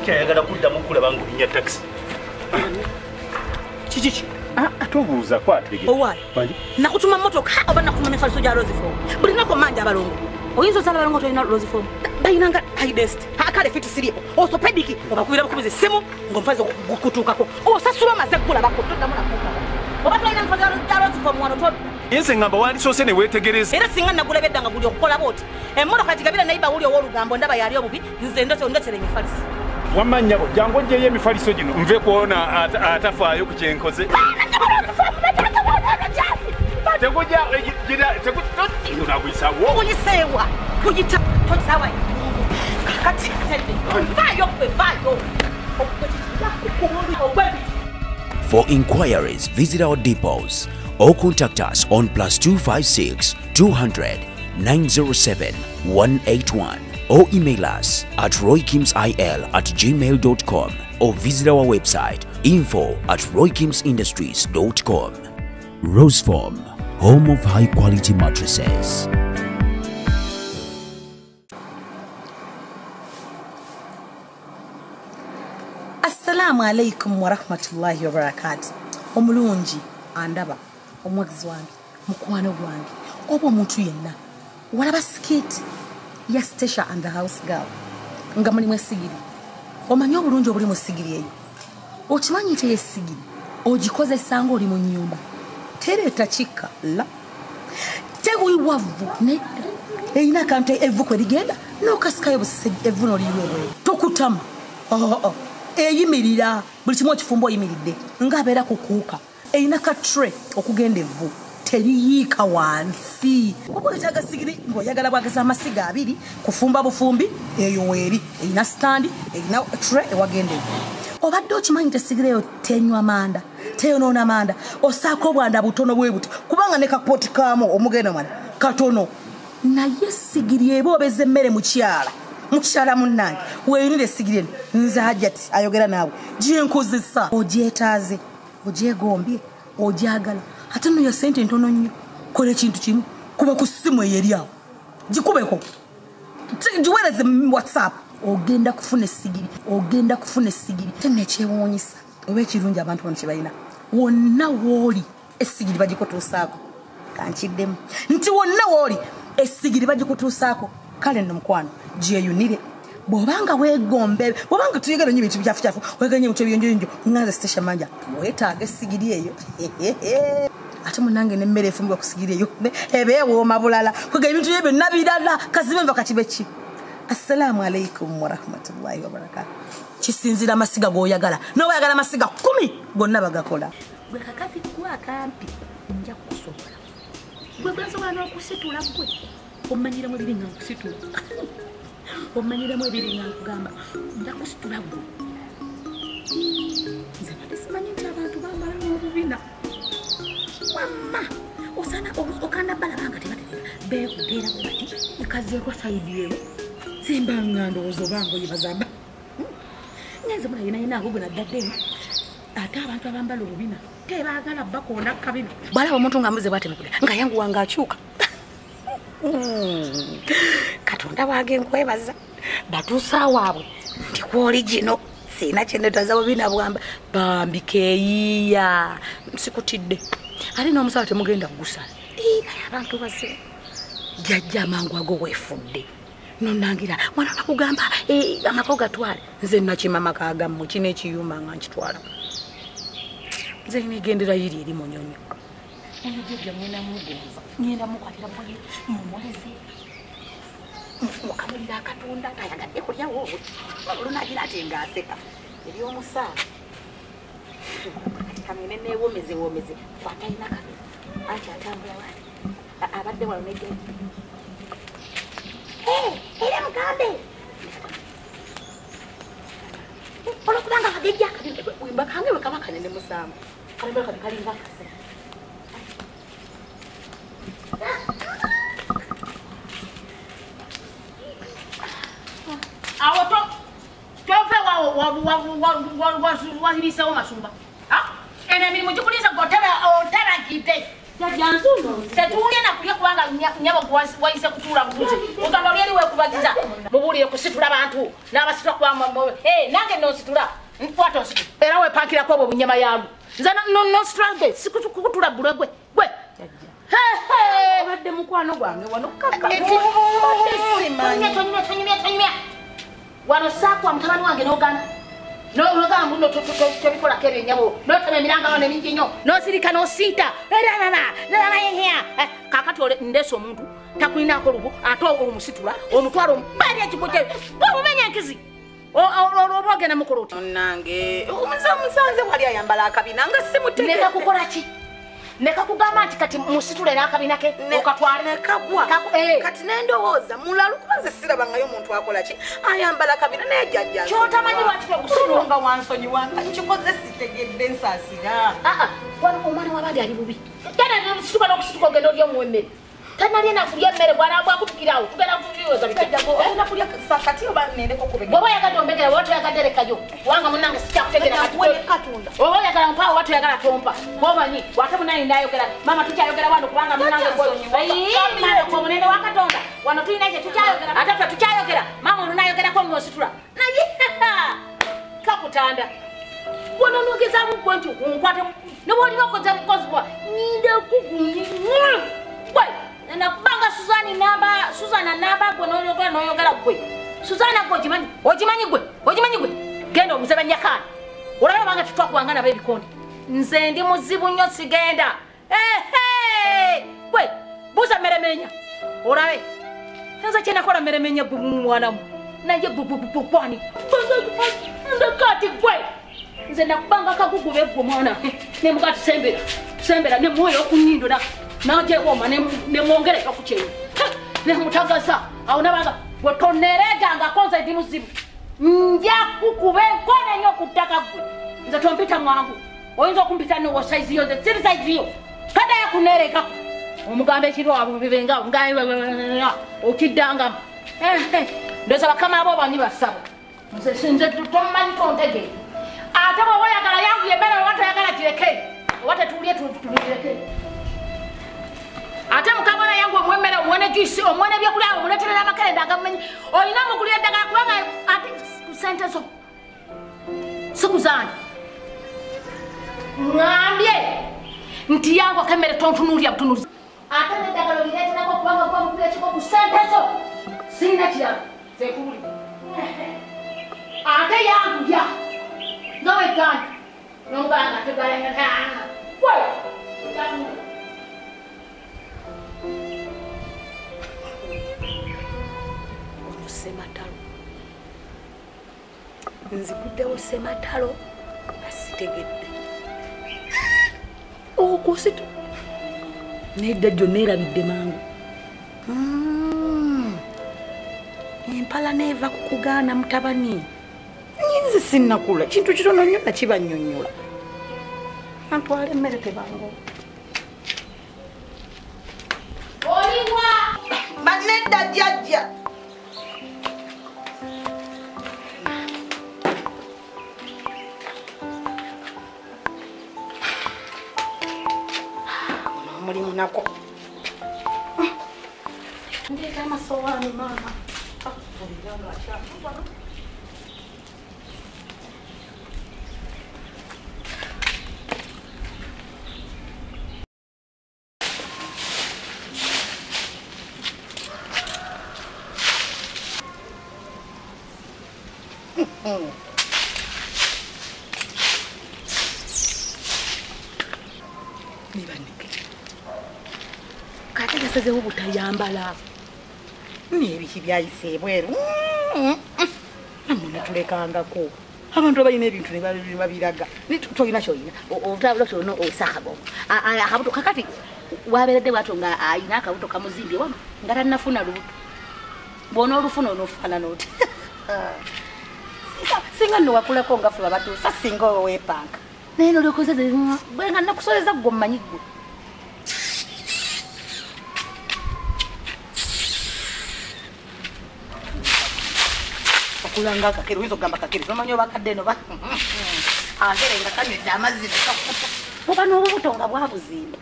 lwaki ayagala kuddamu kulaba ng'olinya taxi kiki atubuuza kwategera owaayi nakutuma motoka oba nakutuma nefaliso gya rosifom buli nako manja abalongo oyinza osala balongo tolina rosifom bayinanga hidest akale fiti siripo osopediki obakubira bukubiza essimu ng'omufazi gukutuukako osasula omaze ggula bakutoddamu nakuka oba tolina nfazi gya rosifom wano todda yense ngamba wandisoose ne weetegereza era singa nagula bedda nga guli okukola booti emmotoka gigabira nayiba wuli ow'olugambo ndaba yali obubi nze ndotere emifalisi wamanyabo jangu ojjeyo emifaliso gino nve kuona atafaayo ku kyenkoze tegujaonaguyisawo kuyita tosawa kakati vayo kwe vayo. For inquiries, visit our depots or contact us on +256 200 907 181 or email us at roykimsil@gmail.com or visit our website info@roykimsindustries.com. Roseform, home of high quality mattresses. Assalamu alaikum wa rahmatullahi wa barakatuh. Omulungi andaba omwagizi wange mukwano gwange oba omuntu yenna walaba skit ya Stasha and the House Girl nga mulimu essigiri omanyi obulungi obuli mu ssigiri eyo okimanyi te essigiri ogikozesa nga oli mu nnyumba tereeta kikka la tewiwavu nedda eyina akantu evvu kwe ligenda n'okasikayo busise evvu n'oliyiweebweyo tokutama eyimirira buli kimu okifumba oyimiridde ng'abeera kukuuka eyina ka tray okugenda evvu teriyiika wansi oba oyagala sigiri ng'oyagala bwageza amasiga abiri kufumba bufumbi eyo weeri eyina standi eyina tray ewagenda evvu obadde okimanyi tesigiri eyo tenywa manda teyonoona manda osaako obwanda butono bwe buti kubanga ne kapooti kaamu omugendo mwana katono naye sigiri eba obeza emmere mukyala munnange weeyunira essigiri eno nze hajjati ayogera naawe gyenkozesa ogyetaaze ogyegombye ogyagala ate nno ya ssente ntono nnyo kola ekintu kimu kuba ku ssimu eyo eri awo gikubeko giweereze whatsapp ogenda kufuna essigiri tenekyewuunyisa oba ekirungi abantu bano kye balina wonna wooli essigiri bagikutuusaako kankiddemu nti wonna wooli essigiri bagikutuusaako kale nno mukwano gyeyunire bw'obanga weegombe bw'obanga tuyegera nnyo ebintu byafu weegera nnyo ebintu ebyonjoyonjo nganze Stasha manja weetaaga essigiri eyo ate munange n'emmere efumbibwa ku sigiri eyo ebeewooma bulala kwega ebintu bye byonna birala kazibe nva kakibe ki. Assalamu alaikum wa rahmatullahi wa barakatuh. Kisinzira amasiga g'oyagala n'oba oyagala amasiga 10 gonna bagakola gwe kakazi gwakampi nja kukusobola gwe gwensobola n'okusitula gwe omanyiramu ebiri nga nkusitula omanyiramu ebiri nga nkugamba nja kusitula gwe nze badde simanyi nti abantu bambala n'obubina wamma osana okanda balabanga tebategeera beekuteera bati ekazeeko sayidi eyo simbanga ndowooza obanga oyebazamba nyenze mulayinayinaako gwe naddaddeyo ate abantu abambala obubina tebaagala bakoona kabina bwalaba omuntu nga mbuze bwatemekule nga yanguwanga akyuka katonda wange nkwebaza batuusa waabwe nti kwoli gino siina kyenetaza bubina bwamba bambikeeyiya sikutidde ate n'omusawo temugenda kugusala naye abantu base jjajja amangu ago weefudde nonangira mwana nakugamba amako gatwale nze nakimama kagammwe kino ekiyumba nga nkitwala nze nigendera yiri eri munyonyo onijjajja mwena mugonza ngenda mukwatira bwe mumuleze mukamulira akatonda tayagadde kulya wowe olunagira ate ngaaseka eri omusaala kamene neewomeze kwatayina kabi anti atambula wali abadde wano negenda era mugambe olokubanga kagejja wimba kange wekaba kanene musambu kalembera kati kalinga kase awoto tove wahirisawo masumba ene emirimu gikulisa gotera otaragide Jansuno. Tetuulye nakulya kubanga nyabo wayise kutuula butuzi. Ogamba oli eriwe kubagiza. Mubuulire kusitula bantu. N'abasitula kwa nange nositula. Nkwata ositu. Era wepankirako obwo bunyama yalu. Nze nositula gwe sikutula bulwe gwe. Gwe. Obadde mukwano gwange wano kaka. Tonyumya. Wano saakwa mutabani wange n'ogana. N'ogamba muno tobikola kebe nyabo. N'otema emiranga wano emingi nnyo. N'osirika n'osiita. Kakati ndeesa omuntu takulinako lubu ate omusitula omutwala omubali ekigo kye gwomumenya enkizi olwoba ogenda mukolo oti nange omusanze wali ayambala akabina nga simutege neka kukola ki neka kugamba nti kati musitule n'akabina ke okatwale nekagwa kati nendowooza mulalu kubanze sirabangayo omuntu akola ki ayambala akabina naye jjajja kyotamanyi lwaki okusitulanga wansonyi wanga nkikoze sitegedde nsaasira wano omwana wabandi ali bubi tena nosituka n'okusituka ogenda oli omuwemmere tanalye nakulya emmere bwanaabwakutukirawo tugenda kubiwoza olina kulya sakati oba nendeko kubega bwoba oyagadde ombegera oba toyagadde lekayo kubanga munange sikyakutegera katunda oba oyagala mpaawo oba toyagala tompa bwomanyi wate munani ndayogera mama tukyayogera wano kubanga munange omunene wa katonda wano tulina kye tukyayogera ate ffe tukyayogera mama ono nayogerako nositula naye kakutanda wano nogezamu gwe nti nkwate nobwoliba okoze mukozibwa nindakugunyi nakubanga Suzana namba gwe noyogera gwe Suzana gwe ogimanyi gwe genda omuzeba nyakana olaba banga tutwakubangana b'ebikondi nze ndi muzibu nnyo sigenda gwe buuza meremenya olabe nze kyenakola meremenya gwe mumwanamu naye gwani nze kati gwe nze nakubanga akagugube gwe mwana nemugati sembera nemwoyo okunyindo najewooma nemwongereka ku kyeyo nemutagaza awo nabanga bwetoneregangako nze ndi muzibu nja kukuba enkona enyo ku ttaka gwe nze tompita mwangu oyinza okumpita nowo saiziyo nze siri saiziyo kadayo kunerekako omugamba ekirwabo bibenga okiddangamu ndoza bakama abo bani basaba nze tomanyi tontegere ate bwe oyagala yangu yemmere oba toyagala kireke oba tetulye tulireke ate mukabona yangu omwemmere omwene juisi omwene byokulya omuleterera amakerenda agamumenyi olina omugulira eddagala kubanga ate sente zo sikuzanyi ngambye nti yangu akemmere tontunuulya butunuuliza ate neddagala olireterako kubanga gwamugulira ekiko ku sente zo sirina kirala zekuli ate yangu ya nga wegandi nomugala tegala Sematalo nziguddewo sematalo asitegedde okusitu nedda gyonna erabidde mangu empala neeva kukugaana mutabani nze sinnakula kintu kitono nnyo nakibannyonnyola antwala emmere tebango oliwa banedda jjajja mulimu nako ndeka amasowani mama kati gasazeho butayambala nebiki byayise ebweru namuna tulekangako abantu abalina ebintu nebabiraga tolina kyolina otabula kyolina osakabomo akabuto kakati waberedde bwato nga ayina akabuto kamuzimbye wano nga tannafuna lubuto bona olufuna onofaanana oti singa nno wakulako nga fuba batuusa singa wepanka naye nolyokozeze bwenga nakusoleza gwe mmanyi gwe okulanga akakere oyinza okugamba kakere nomanyi obakadde no akere nga kanywedde amazzi oba n'olubuto nga bwabuzimba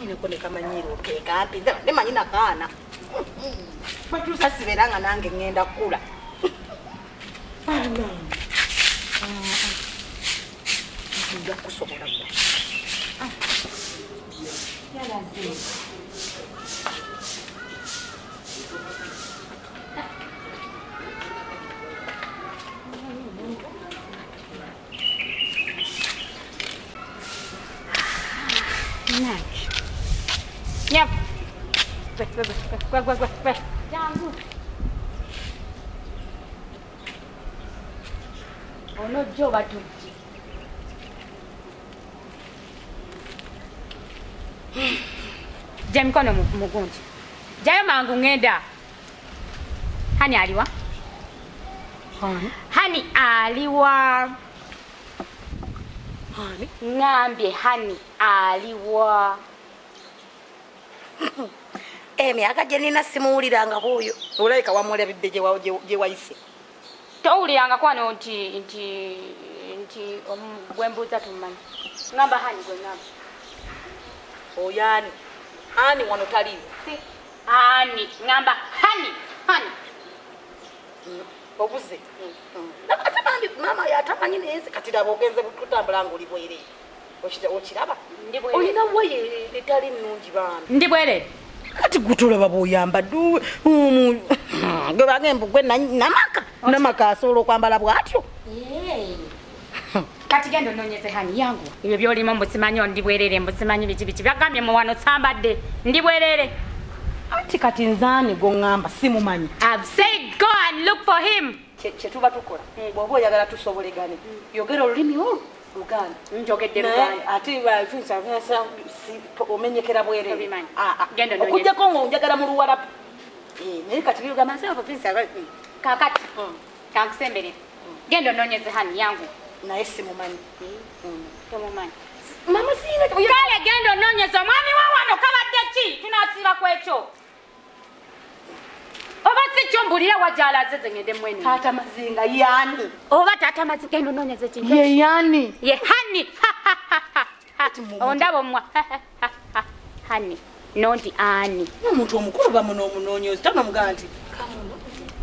ine kone kamanyiro ke kapi ne manyina kana batu sasiberanga nange ngenda kula nda kusobola yala zi Yep. Wait. Jangan. Oh no, coba tu. Jam kono mugunji. Jayo mangu ngenda. Hani aliwa? Hani aliwa. Hani? Ngambie hani aliwa. Emi akajenina simuuliranga boyo. Olaika wamwole bidde je waise. Towuliranga kwano nti gwembuza tumanyi. Ngamba hani gwe ngamba. Oyani. Hani wano taliwo. Si. Hani ngamba hani. Obuze. Nakatamandi mama yatamanyi nezi katira bogenze butambula ngulibwere. Ochiraba? Ndibwere. Olina boye litali nnungi bana. Ndibwere. Kati gutulaba boyamba du. Gwe bagembu gwe namaka asolo kwambala bwatyo. Kati gendo nonyeze hani yangu. Ibyo byolimo mbusimanyo ndibwerere mbusimanyi bichi byagambye mu wano sambadde. Ndibwerere. Ati kati nzani go ngamba simumanyi. I've said go and look for him. Chetuba tukola. Bwobo oyagala tusobolegane. Yogera olulimi olwo. Luganda. Njogedde Luganda. Ati ba finsa omenyekera bwere. Gendo nonyeze. Okujja ko njagala mu Luwarabu. Naye kati byoga myself finsa kakati. Kankusembere. Gendo nonyeze hani yangu. Naye simumanyi. Tomumanyi. Mama sina kale gendo nonyeze mwami wawano kabadde ki tunasira kwekyo. Oba sichombulira wajala zeze ngende mwene. Tata mazinga yani. Oba tata mazinga gendo nonyeze kintu. Ye yani. Ye hani. Ondabo mwa. Hani. Nonti ani. Omuntu omukulu bamuno munonyozi tama muganti.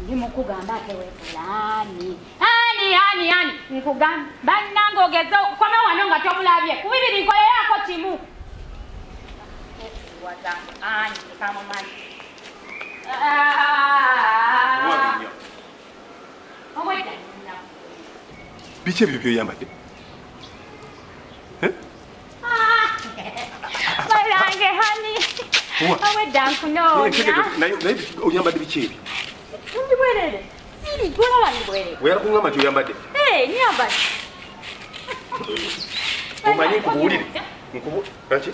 Ndimukugamba atewe fulani. Hani. Nkugamba. Bannango ogezo koma wano nga tomulabye. Kubibiri nkoye yako timu. Wazangu. Ani kama mani. Biche bibyo yambadde. Malange hani. Awe danku no. Nayo oyambadde biche ebi. Ndibwerere. Siri gola wandibwerere. Wera kungamba nti oyambadde. Nyambadde. Omanyi nkubuulire. Kaki?